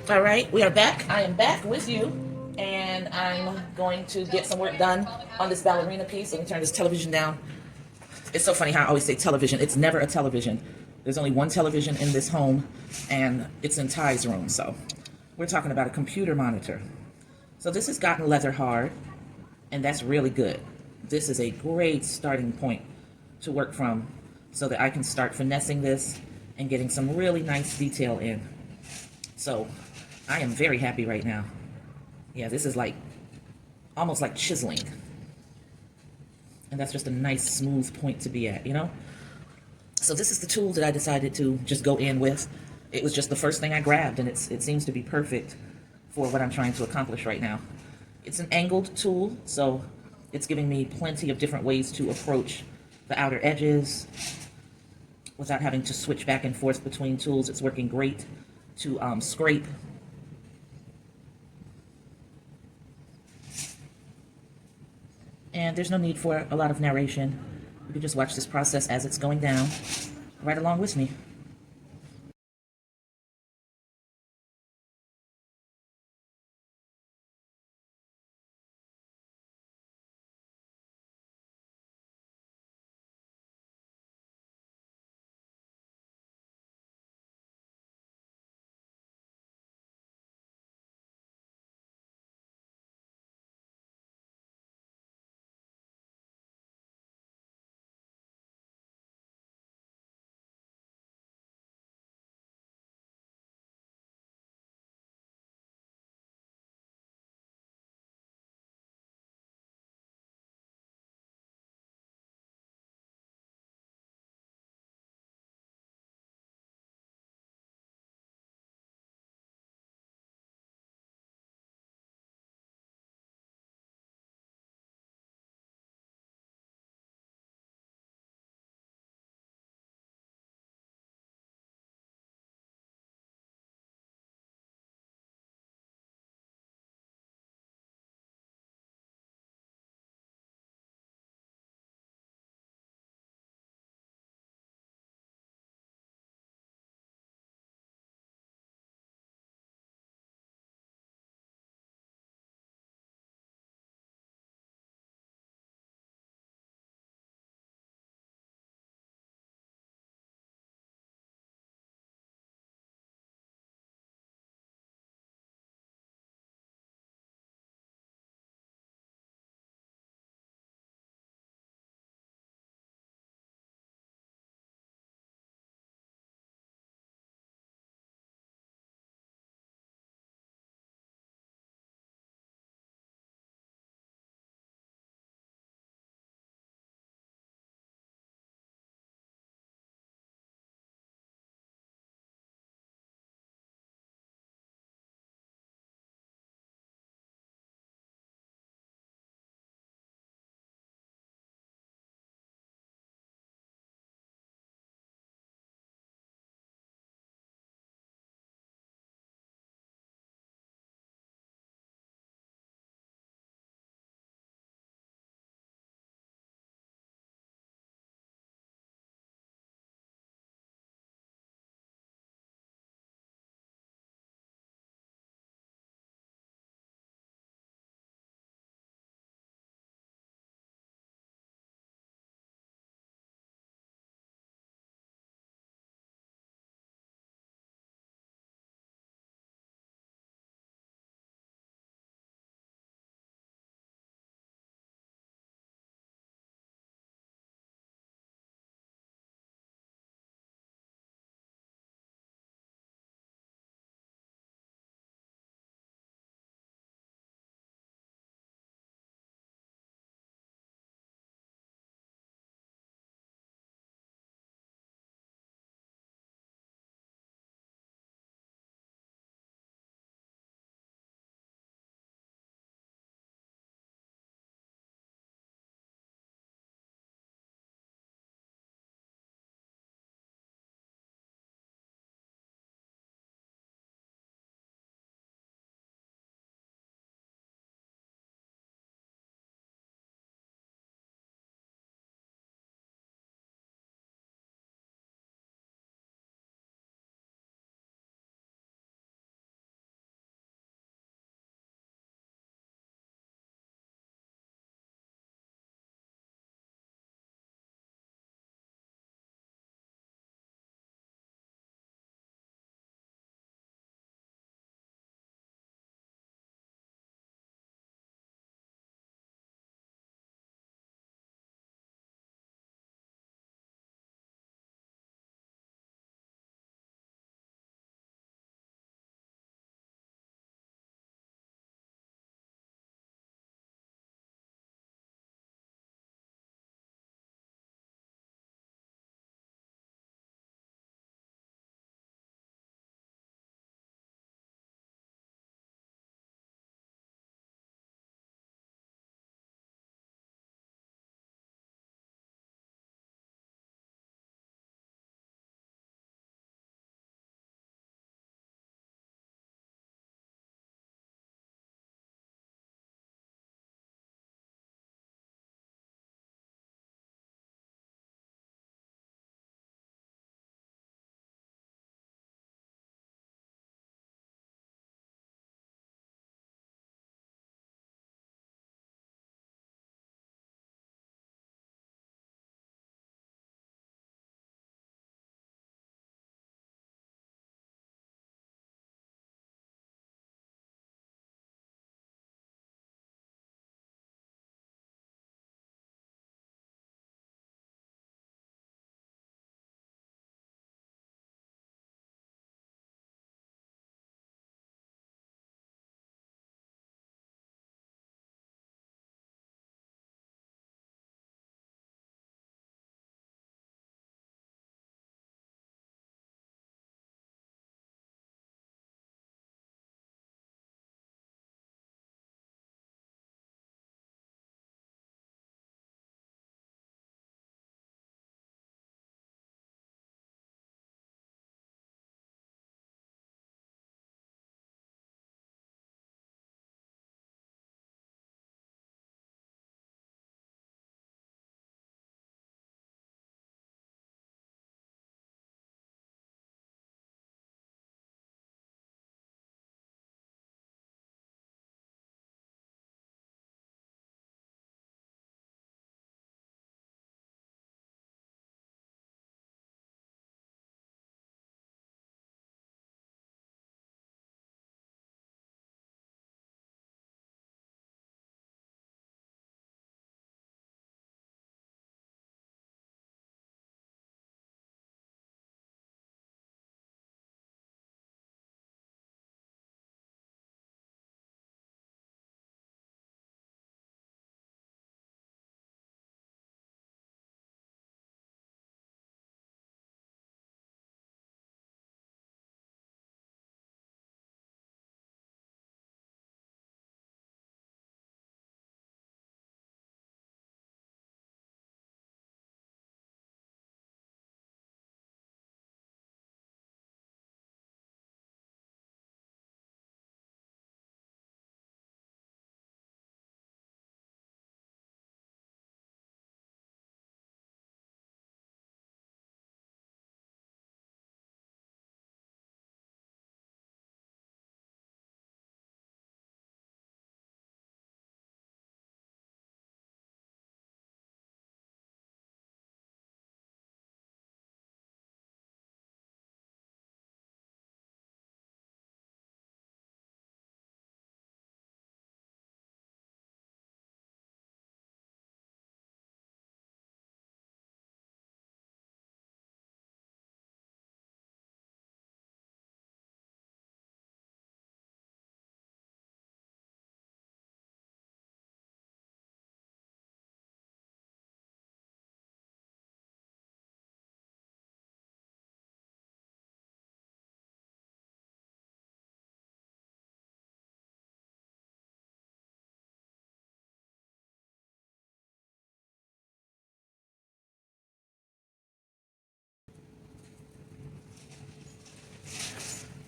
All right, we are back. I am back with you, and I'm going to get some work done on this ballerina piece. Let me turn this television down. It's so funny how I always say television. It's never a television. There's only one television in this home, and it's in Ty's room. So we're talking about a computer monitor. So this has gotten leather hard, and that's really good. This is a great starting point to work from so that I can start finessing this and getting some really nice detail in. So I am very happy right now. Yeah, this is like almost like chiseling. And that's just a nice smooth point to be at, you know? So this is the tool that I decided to just go in with. It was just the first thing I grabbed, and it seems to be perfect for what I'm trying to accomplish right now. It's an angled tool, so it's giving me plenty of different ways to approach the outer edges without having to switch back and forth between tools. It's working great to scrape. And there's no need for a lot of narration. You can just watch this process as it's going down right along with me.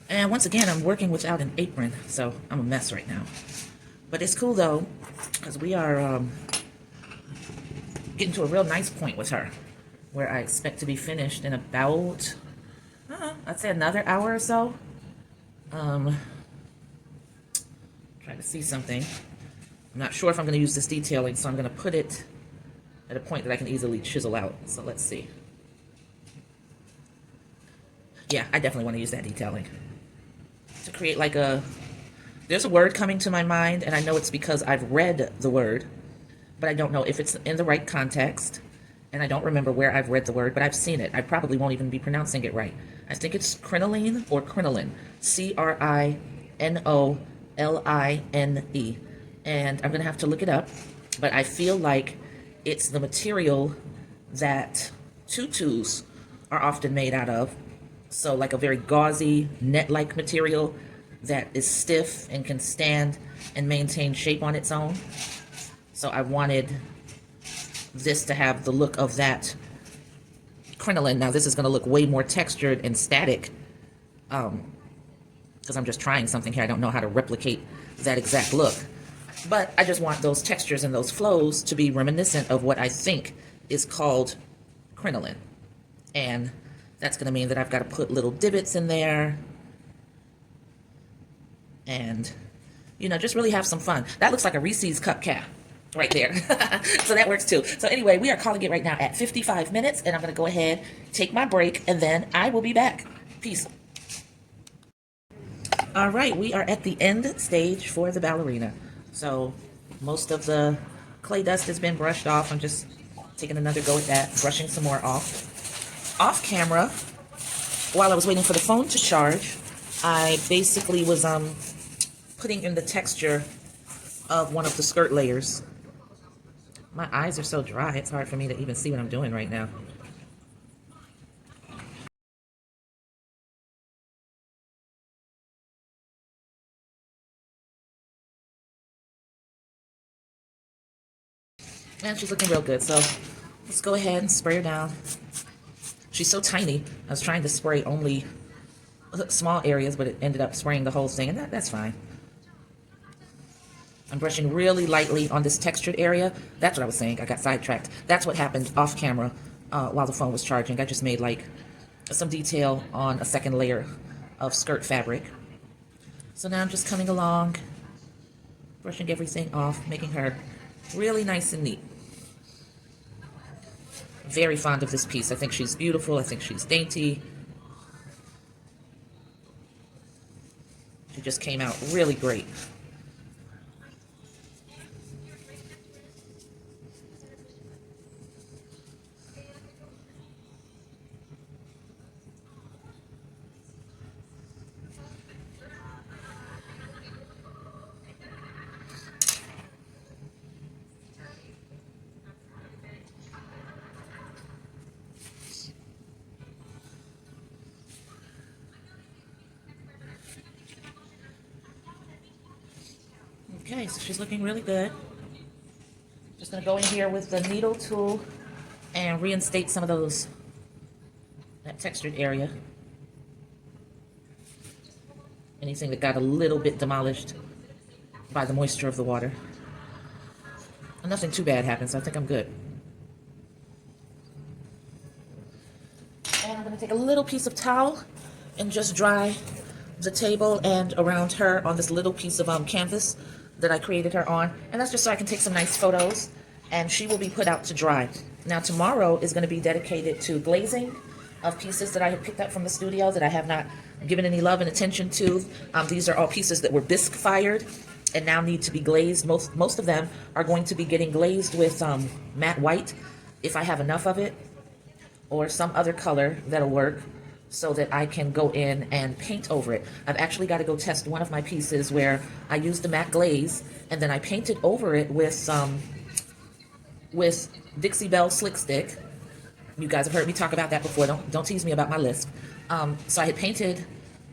And once again, I'm working without an apron, so I'm a mess right now. But it's cool though, because we are getting to a real nice point with her, where I expect to be finished in about, I'd say another hour or so. Try to see something. I'm not sure if I'm going to use this detailing, so I'm going to put it at a point that I can easily chisel out. So let's see. Yeah, I definitely want to use that detailing to create like there's a word coming to my mind, and I know it's because I've read the word, but I don't know if it's in the right context, and I don't remember where I've read the word, but I've seen it. I probably won't even be pronouncing it right. I think it's crinoline or crinoline, crinoline, and I'm going to have to look it up, but I feel like it's the material that tutus are often made out of, so like a very gauzy, net-like material that is stiff and can stand and maintain shape on its own. So I wanted this to have the look of that crinoline. Now this is going to look way more textured and static because I'm just trying something here. I don't know how to replicate that exact look. But I just want those textures and those flows to be reminiscent of what I think is called crinoline. And that's going to mean that I've got to put little divots in there and, you know, just really have some fun. That looks like a Reese's cup cap right there. So that works too. So anyway, we are calling it right now at 55 minutes, and I'm going to go ahead, take my break, and then I will be back. Peace. All right, we are at the end stage for the ballerina. So most of the clay dust has been brushed off. I'm just taking another go at that, brushing some more off. Off camera, while I was waiting for the phone to charge, I basically was putting in the texture of one of the skirt layers. My eyes are so dry, it's hard for me to even see what I'm doing right now. And she's looking real good, so let's go ahead and spray her down. She's so tiny. I was trying to spray only small areas, but it ended up spraying the whole thing, and that's fine. I'm brushing really lightly on this textured area. That's what I was saying. I got sidetracked. That's what happened off camera while the phone was charging. I just made like some detail on a second layer of skirt fabric. So now I'm just coming along, brushing everything off, making her really nice and neat. Very fond of this piece. I think she's beautiful. I think she's dainty. She just came out really great. Okay, so she's looking really good. Just gonna go in here with the needle tool and reinstate some of that textured area. Anything that got a little bit demolished by the moisture of the water. And nothing too bad happened, so I think I'm good. And I'm gonna take a little piece of towel and just dry the table and around her on this little piece of canvas that I created her on, and that's just so I can take some nice photos, and she will be put out to dry. Now tomorrow is going to be dedicated to glazing of pieces that I have picked up from the studio that I have not given any love and attention to. These are all pieces that were bisque fired and now need to be glazed. Most of them are going to be getting glazed with matte white if I have enough of it, or some other color that'll work, so that I can go in and paint over it. I've actually got to go test one of my pieces where I used the matte glaze and then I painted over it with Dixie Belle Slick Stick. You guys have heard me talk about that before. Don't tease me about my lisp. So I had painted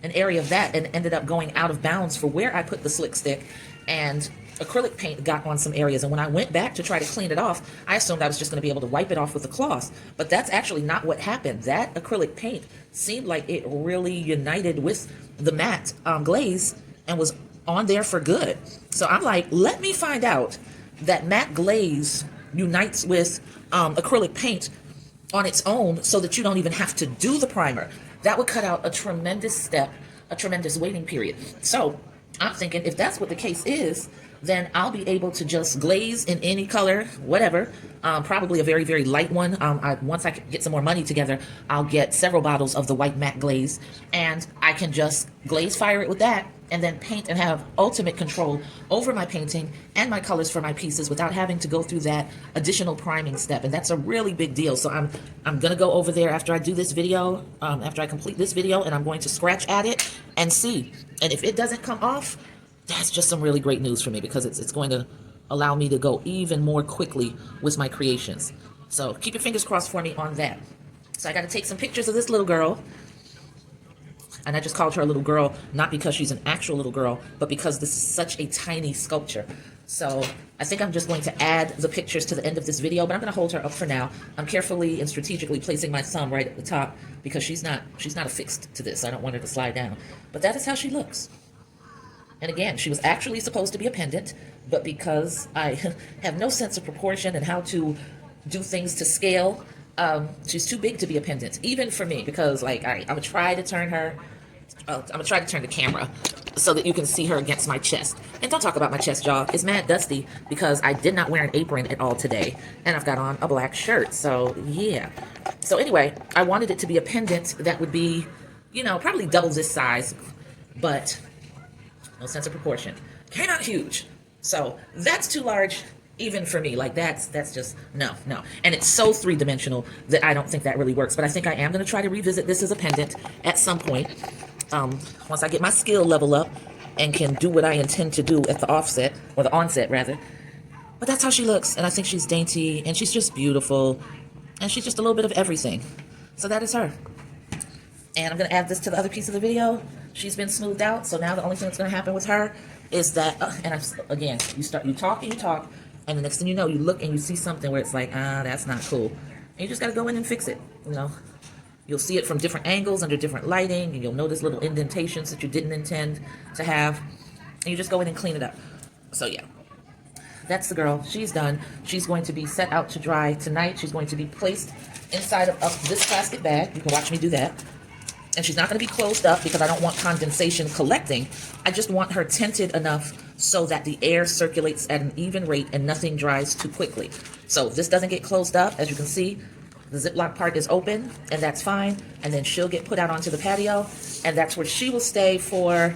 an area of that and ended up going out of bounds for where I put the Slick Stick, and acrylic paint got on some areas, and when I went back to try to clean it off, I assumed I was just going to be able to wipe it off with a cloth, but that's actually not what happened. That acrylic paint seemed like it really united with the matte glaze and was on there for good. So I'm like, let me find out that matte glaze unites with acrylic paint on its own so that you don't even have to do the primer. That would cut out a tremendous step, a tremendous waiting period. So I'm thinking if that's what the case is, then I'll be able to just glaze in any color, whatever, probably a very, very light one. Once I get some more money together, I'll get several bottles of the white matte glaze, and I can just glaze fire it with that, and then paint and have ultimate control over my painting and my colors for my pieces without having to go through that additional priming step. And that's a really big deal. So I'm gonna go over there after I do this video, after I complete this video, and I'm going to scratch at it and see. And if it doesn't come off, that's just some really great news for me, because it's going to allow me to go even more quickly with my creations. So keep your fingers crossed for me on that. So I got to take some pictures of this little girl. And I just called her a little girl, not because she's an actual little girl, but because this is such a tiny sculpture. So I think I'm just going to add the pictures to the end of this video, but I'm going to hold her up for now. I'm carefully and strategically placing my thumb right at the top because she's not affixed to this. I don't want her to slide down. But that is how she looks. And again, she was actually supposed to be a pendant, but because I have no sense of proportion and how to do things to scale, she's too big to be a pendant, even for me, because like, all right, I'm gonna try to turn the camera so that you can see her against my chest. And don't talk about my chest, y'all. It's mad dusty because I did not wear an apron at all today, and I've got on a black shirt, so yeah. So anyway, I wanted it to be a pendant that would be, you know, probably double this size, but no sense of proportion. Came out huge. So that's too large even for me. Like that's just no. And it's so three-dimensional that I don't think that really works. But I think I am going to try to revisit this as a pendant at some point. Once I get my skill level up and can do what I intend to do at the offset, or the onset rather. But that's how she looks. And I think she's dainty and she's just beautiful. And she's just a little bit of everything. So that is her. And I'm going to add this to the other piece of the video. She's been smoothed out, so now the only thing that's going to happen with her is that, again, you talk, and the next thing you know, you look and you see something where it's like, that's not cool. And you just got to go in and fix it, you know. You'll see it from different angles, under different lighting, and you'll notice little indentations that you didn't intend to have, and you just go in and clean it up. So yeah, that's the girl. She's done. She's going to be set out to dry tonight. She's going to be placed inside of this plastic bag. You can watch me do that. And she's not going to be closed up because I don't want condensation collecting. I just want her tinted enough so that the air circulates at an even rate and nothing dries too quickly. So this doesn't get closed up. As you can see, the Ziploc part is open, and that's fine. And then she'll get put out onto the patio, and that's where she will stay for,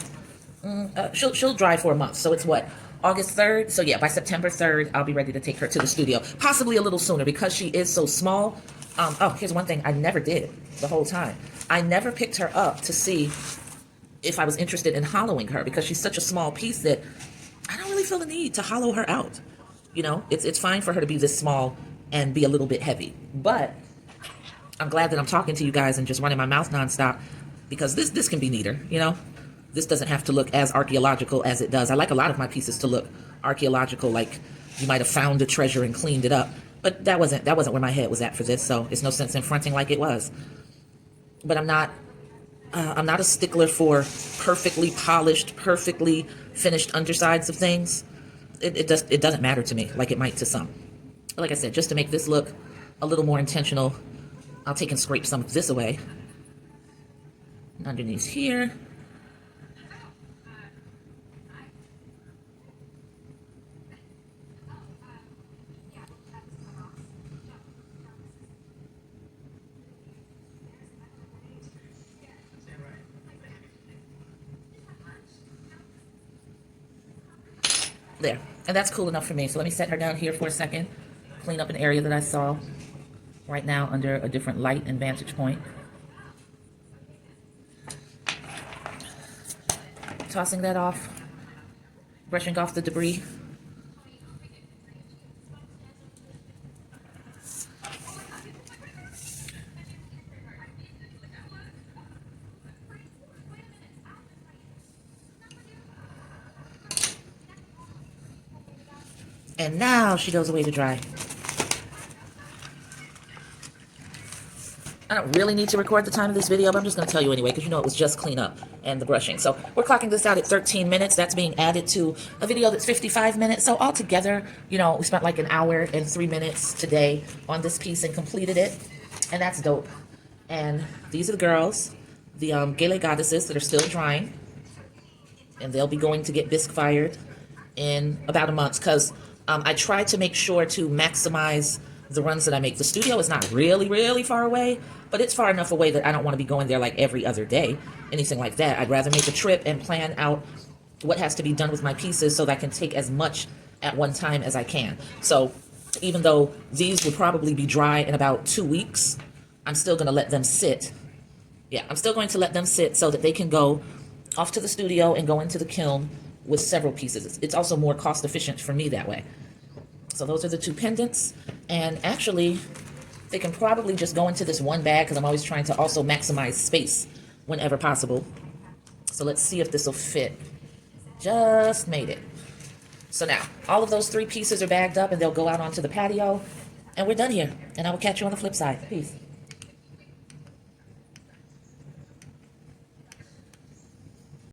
she'll dry for a month. So it's what, August 3rd? So yeah, by September 3rd, I'll be ready to take her to the studio. Possibly a little sooner because she is so small. Oh, here's one thing I never did the whole time. I never picked her up to see if I was interested in hollowing her because she's such a small piece that I don't really feel the need to hollow her out. You know, it's fine for her to be this small and be a little bit heavy. But I'm glad that I'm talking to you guys and just running my mouth nonstop because this can be neater, you know? This doesn't have to look as archaeological as it does. I like a lot of my pieces to look archaeological, like you might have found a treasure and cleaned it up. But that wasn't where my head was at for this, so it's no sense in fronting like it was. But I'm not a stickler for perfectly polished, perfectly finished undersides of things. It doesn't matter to me like it might to some. But like I said, just to make this look a little more intentional, I'll take and scrape some of this away. And underneath here. There, and that's cool enough for me. So let me set her down here for a second, clean up an area that I saw right now under a different light and vantage point. Tossing that off, brushing off the debris. And now she goes away to dry. I don't really need to record the time of this video, but I'm just going to tell you anyway, because you know it was just cleanup and the brushing. So we're clocking this out at 13 minutes. That's being added to a video that's 55 minutes. So altogether, you know, we spent like an hour and 3 minutes today on this piece and completed it. And that's dope. And these are the girls, the Gele goddesses that are still drying. And they'll be going to get bisque fired in about a month, because I try to make sure to maximize the runs that I make. The studio is not really far away, but it's far enough away that I don't want to be going there like every other day, anything like that. I'd rather make a trip and plan out what has to be done with my pieces so that I can take as much at one time as I can. So even though these would probably be dry in about 2 weeks, I'm still going to let them sit. Yeah, I'm still going to let them sit so that they can go off to the studio and go into the kiln with several pieces. It's also more cost efficient for me that way. So those are the two pendants, and actually they can probably just go into this one bag because I'm always trying to also maximize space whenever possible. So let's see if this will fit. Just made it. So now all of those 3 pieces are bagged up and they'll go out onto the patio, and we're done here, and I will catch you on the flip side. Peace.